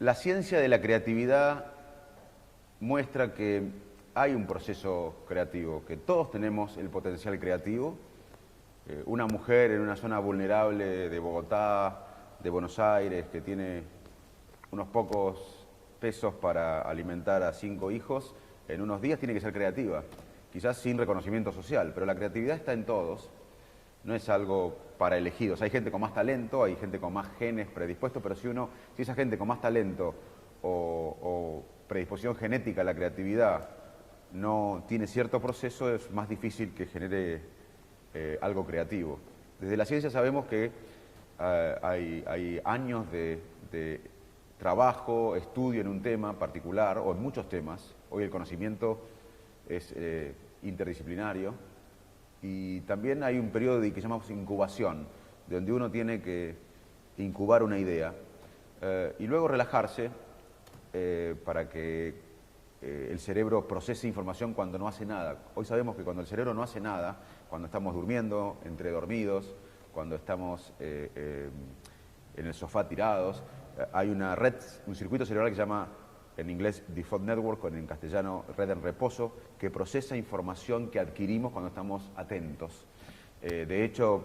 La ciencia de la creatividad muestra que hay un proceso creativo, que todos tenemos el potencial creativo. Una mujer en una zona vulnerable de Bogotá, de Buenos Aires, que tiene unos pocos pesos para alimentar a 5 hijos, en unos días tiene que ser creativa, quizás sin reconocimiento social, pero la creatividad está en todos, no es algo para elegidos. Hay gente con más talento, hay gente con más genes predispuestos, pero si esa gente con más talento o predisposición genética a la creatividad no tiene cierto proceso, es más difícil que genere algo creativo. Desde la ciencia sabemos que hay años de trabajo, estudio en un tema particular o en muchos temas. Hoy el conocimiento es interdisciplinario y también hay un periodo que llamamos incubación, donde uno tiene que incubar una idea y luego relajarse para que el cerebro procese información cuando no hace nada. Hoy sabemos que cuando el cerebro no hace nada, cuando estamos durmiendo, entre dormidos, cuando estamos en el sofá tirados, hay una red, un circuito cerebral que se llama, en inglés, default network, o en castellano, red en reposo, que procesa información que adquirimos cuando estamos atentos. De hecho,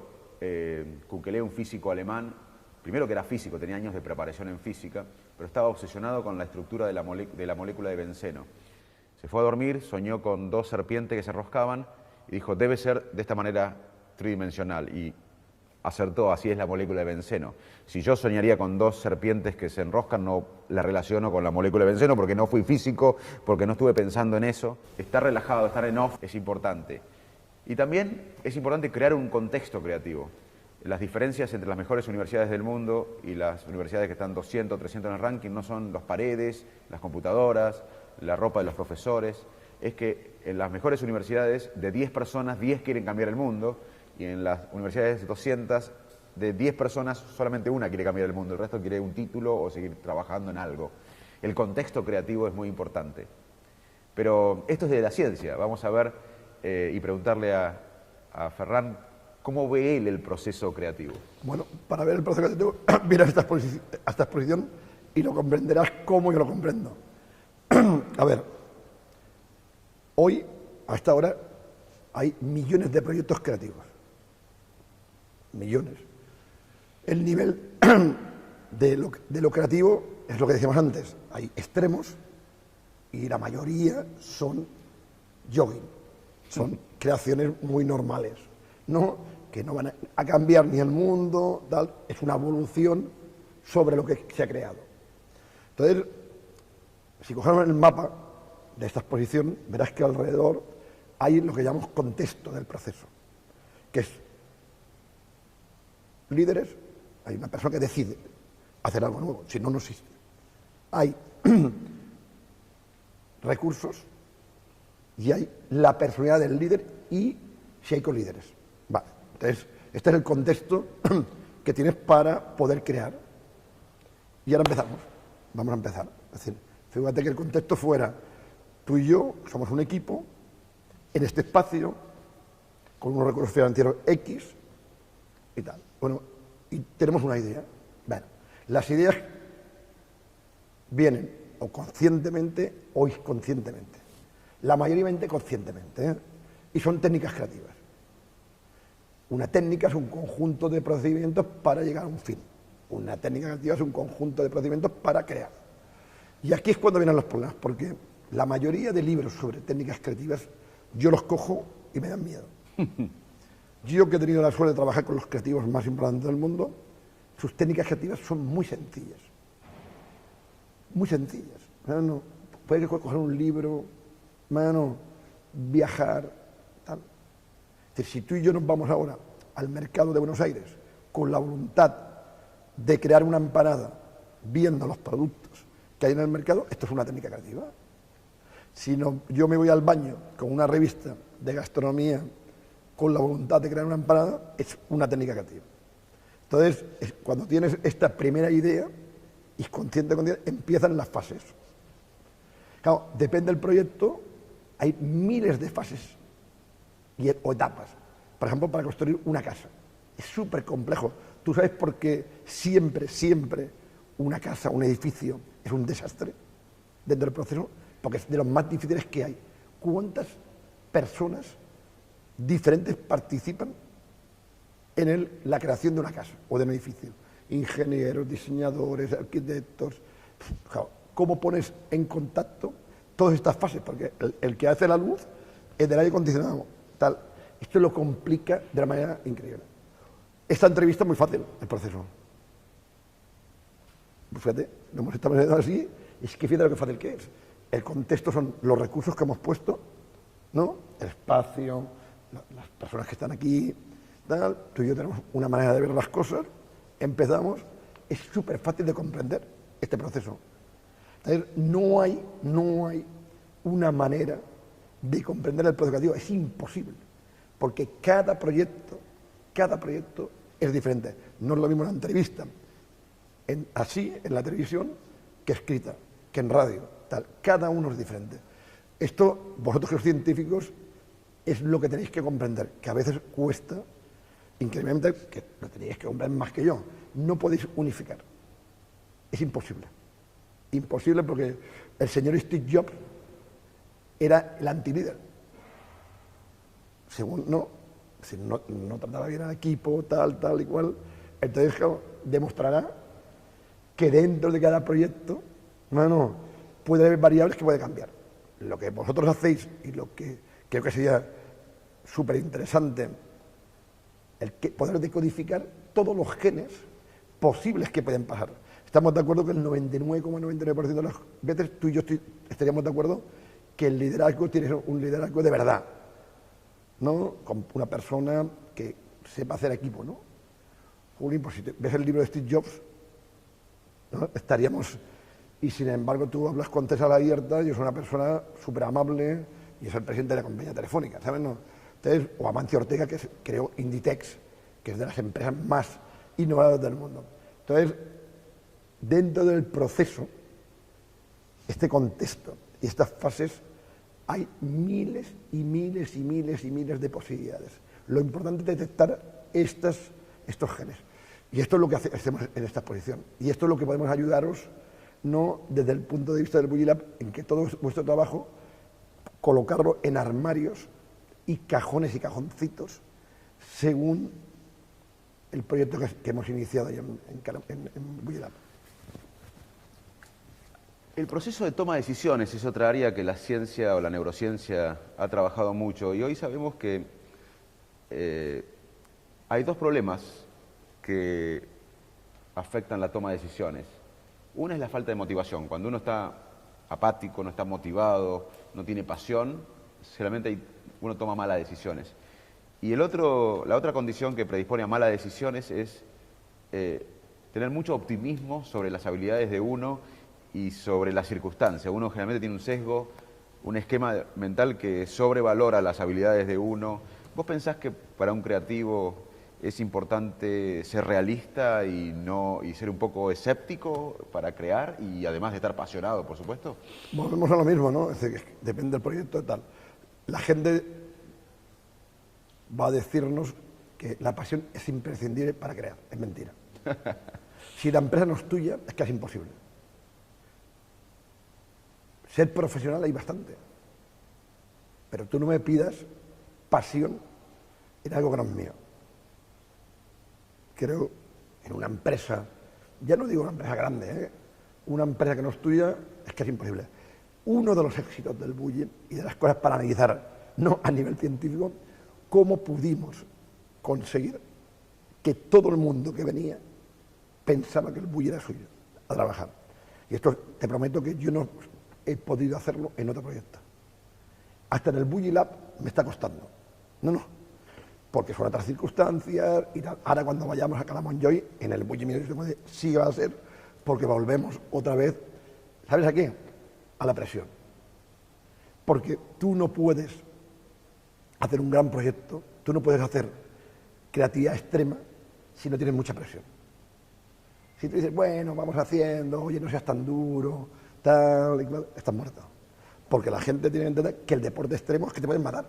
Kukele, un físico alemán, primero que era físico, tenía años de preparación en física, pero estaba obsesionado con la estructura de la molécula de benceno. Se fue a dormir, soñó con 2 serpientes que se enroscaban y dijo, debe ser de esta manera tridimensional. Y acertó, así es la molécula de benceno. Si yo soñaría con 2 serpientes que se enroscan, no la relaciono con la molécula de benceno porque no fui físico, porque no estuve pensando en eso. Estar relajado, estar en off es importante. Y también es importante crear un contexto creativo. Las diferencias entre las mejores universidades del mundo y las universidades que están 200, 300 en el ranking no son las paredes, las computadoras, la ropa de los profesores. Es que en las mejores universidades, de 10 personas, 10 quieren cambiar el mundo, y en las universidades de 200, de 10 personas, solamente una quiere cambiar el mundo, el resto quiere un título o seguir trabajando en algo. El contexto creativo es muy importante. Pero esto es de la ciencia. Vamos a ver y preguntarle a Ferran cómo ve él el proceso creativo. Bueno, para ver el proceso creativo, mira esta exposición y lo comprenderás como yo lo comprendo. A ver, hoy, a esta hora, hay millones de proyectos creativos. Millones. El nivel de lo creativo es lo que decíamos antes. Hay extremos y la mayoría son jogging. Son creaciones muy normales, ¿no? Que no van a cambiar ni el mundo, tal. Es una evolución sobre lo que se ha creado. Entonces, si cogemos el mapa de esta exposición, verás que alrededor hay lo que llamamos contexto del proceso, que es líderes, hay una persona que decide hacer algo nuevo, si no, no existe. Hay recursos y hay la personalidad del líder y si hay colíderes. Vale, entonces, este es el contexto que tienes para poder crear. Y ahora empezamos, vamos a empezar. Es decir, fíjate que el contexto fuera, tú y yo somos un equipo, en este espacio, con unos recursos financieros X y tal. Bueno, y tenemos una idea. Bueno, las ideas vienen o conscientemente o inconscientemente. La mayoría conscientemente, ¿eh? Y son técnicas creativas. Una técnica es un conjunto de procedimientos para llegar a un fin. Una técnica creativa es un conjunto de procedimientos para crear. Y aquí es cuando vienen los problemas, porque la mayoría de libros sobre técnicas creativas yo los cojo y me dan miedo. Yo, que he tenido la suerte de trabajar con los creativos más importantes del mundo, sus técnicas creativas son muy sencillas. Muy sencillas. No, puedes coger un libro, viajar, tal. Es decir, si tú y yo nos vamos ahora al mercado de Buenos Aires con la voluntad de crear una empanada viendo los productos que hay en el mercado, esto es una técnica creativa. Si no, yo me voy al baño con una revista de gastronomía con la voluntad de crear una empanada, es una técnica creativa. Entonces, cuando tienes esta primera idea, y consciente, empiezan las fases. Claro, depende del proyecto, hay miles de fases o etapas. Por ejemplo, para construir una casa. Es súper complejo. Tú sabes por qué siempre una casa, un edificio, es un desastre dentro del proceso, porque es de los más difíciles que hay. ¿Cuántas personas diferentes participan en la creación de una casa o de un edificio? Ingenieros, diseñadores, arquitectos. ¿Cómo pones en contacto todas estas fases? Porque el que hace la luz es del aire acondicionado, tal. Esto lo complica de una manera increíble. Esta entrevista es muy fácil, el proceso. Pues fíjate, lo hemos estado haciendo así, es que fíjate lo que fácil que es. El contexto son los recursos que hemos puesto, ¿no? El espacio, las personas que están aquí, tal. Tú y yo tenemos una manera de ver las cosas, empezamos, es súper fácil de comprender este proceso. Entonces, no hay una manera de comprender el proceso creativo, es imposible, porque cada proyecto es diferente. No es lo mismo una entrevista así en la televisión que escrita, que en radio, tal. Cada uno es diferente. Esto, vosotros que sois científicos, es lo que tenéis que comprender, que a veces cuesta increíblemente, que lo tenéis que comprender más que yo. No podéis unificar. Es imposible. Imposible porque el señor Steve Jobs era el antilíder. Según no trataba bien al equipo, tal y cual. Entonces, claro, demostrará que dentro de cada proyecto, puede haber variables que puede cambiar. Lo que vosotros hacéis y lo que creo que sería súper interesante, poder decodificar todos los genes posibles que pueden pasar. Estamos de acuerdo que el 99,99% de las veces tú y yo estaríamos de acuerdo que el liderazgo tiene que ser un liderazgo de verdad, ¿no? Con una persona que sepa hacer equipo, ¿no? Juli, pues si ves el libro de Steve Jobs, ¿no? Estaríamos... Y sin embargo tú hablas con César Abierta y es una persona súper amable y es el presidente de la compañía telefónica, ¿sabes? ¿No? Entonces, o Amancio Ortega, que creó Inditex, que es de las empresas más innovadoras del mundo. Entonces, dentro del proceso, este contexto y estas fases, hay miles y miles y miles y miles de posibilidades. Lo importante es detectar estos genes. Y esto es lo que hacemos en esta exposición. Y esto es lo que podemos ayudaros, no desde el punto de vista del Bully Lab, en que todo vuestro trabajo, colocarlo en armarios y cajones y cajoncitos, según el proyecto que hemos iniciado ahí en Bully Lab. El proceso de toma de decisiones es otra área que la ciencia o la neurociencia ha trabajado mucho, y hoy sabemos que hay dos problemas que afectan la toma de decisiones. Una es la falta de motivación. Cuando uno está apático, no está motivado, no tiene pasión, generalmente uno toma malas decisiones. Y la otra condición que predispone a malas decisiones es tener mucho optimismo sobre las habilidades de uno y sobre las circunstancias. Uno generalmente tiene un sesgo, un esquema mental que sobrevalora las habilidades de uno. ¿Vos pensás que para un creativo es importante ser realista y ser un poco escéptico para crear y además de estar apasionado, por supuesto? Volvemos a lo mismo, ¿no? Es decir, depende del proyecto y tal. La gente va a decirnos que la pasión es imprescindible para crear. Es mentira. Si la empresa no es tuya, es casi imposible. Ser profesional hay bastante. Pero tú no me pidas pasión en algo que no es mío. Creo en una empresa, ya no digo una empresa grande, una empresa que no es tuya, es que es imposible. Uno de los éxitos del Bully y de las cosas para analizar, no a nivel científico, cómo pudimos conseguir que todo el mundo que venía pensaba que el Bully era suyo, a trabajar. Y esto te prometo que yo no he podido hacerlo en otro proyecto. Hasta en el Bully Lab me está costando. No. Porque son otras circunstancias y tal. Ahora cuando vayamos a Calamonjoy, en el Bully Music sí va a ser, porque volvemos otra vez, ¿sabes a qué? A la presión. Porque tú no puedes hacer un gran proyecto, tú no puedes hacer creatividad extrema si no tienes mucha presión. Si tú dices, bueno, vamos haciendo, oye, no seas tan duro, tal y cual, estás muerto. Porque la gente tiene que entender que el deporte extremo es que te pueden matar.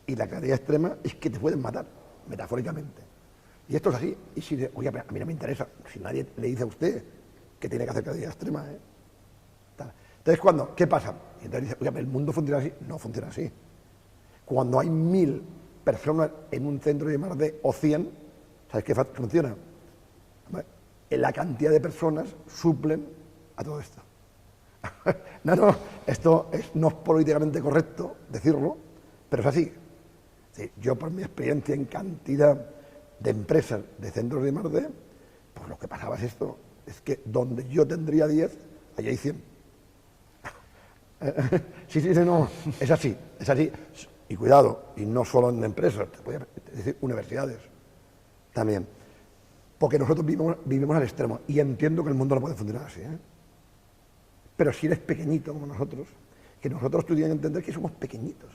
Y la creatividad extrema es que te pueden matar, metafóricamente. Y esto es así. Y si, oye, a mí no me interesa, si nadie le dice a usted que tiene que hacer cada día extrema. Entonces, ¿qué pasa? Y entonces dice, oye, ¿el mundo funciona así? No funciona así. Cuando hay 1000 personas en un centro de I+D o 100, ¿sabes qué funciona? La cantidad de personas suplen a todo esto. No, esto no es políticamente correcto decirlo, pero es así. Sí, yo, por mi experiencia en cantidad de empresas de centros de I+D, pues lo que pasaba es esto, es que donde yo tendría 10, allí hay 100. Sí, no, es así. Y cuidado, y no solo en empresas, te voy a decir universidades también. Porque nosotros vivimos al extremo, y entiendo que el mundo no puede funcionar así, ¿eh? Pero si eres pequeñito como nosotros, que nosotros tú tienes que entender que somos pequeñitos.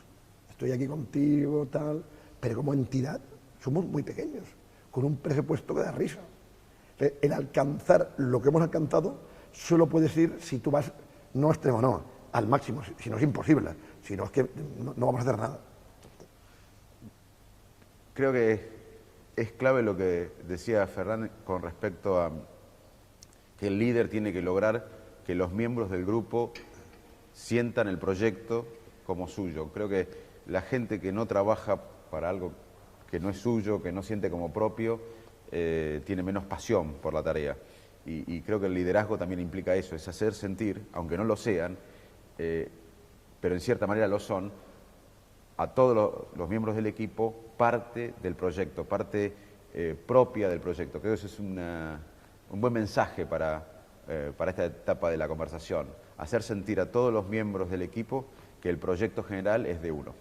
Estoy aquí contigo, tal, pero como entidad somos muy pequeños, con un presupuesto que da risa. El alcanzar lo que hemos alcanzado solo puedes ir si tú vas, no extremo, no, al máximo, si no es imposible, si no es que no vamos a hacer nada. Creo que es clave lo que decía Ferran con respecto a que el líder tiene que lograr que los miembros del grupo sientan el proyecto como suyo. Creo que la gente que no trabaja para algo que no es suyo, que no siente como propio, tiene menos pasión por la tarea. Y creo que el liderazgo también implica eso, es hacer sentir, aunque no lo sean, pero en cierta manera lo son, a todos los miembros del equipo parte del proyecto, parte propia del proyecto. Creo que eso es un buen mensaje para esta etapa de la conversación, hacer sentir a todos los miembros del equipo que el proyecto general es de uno.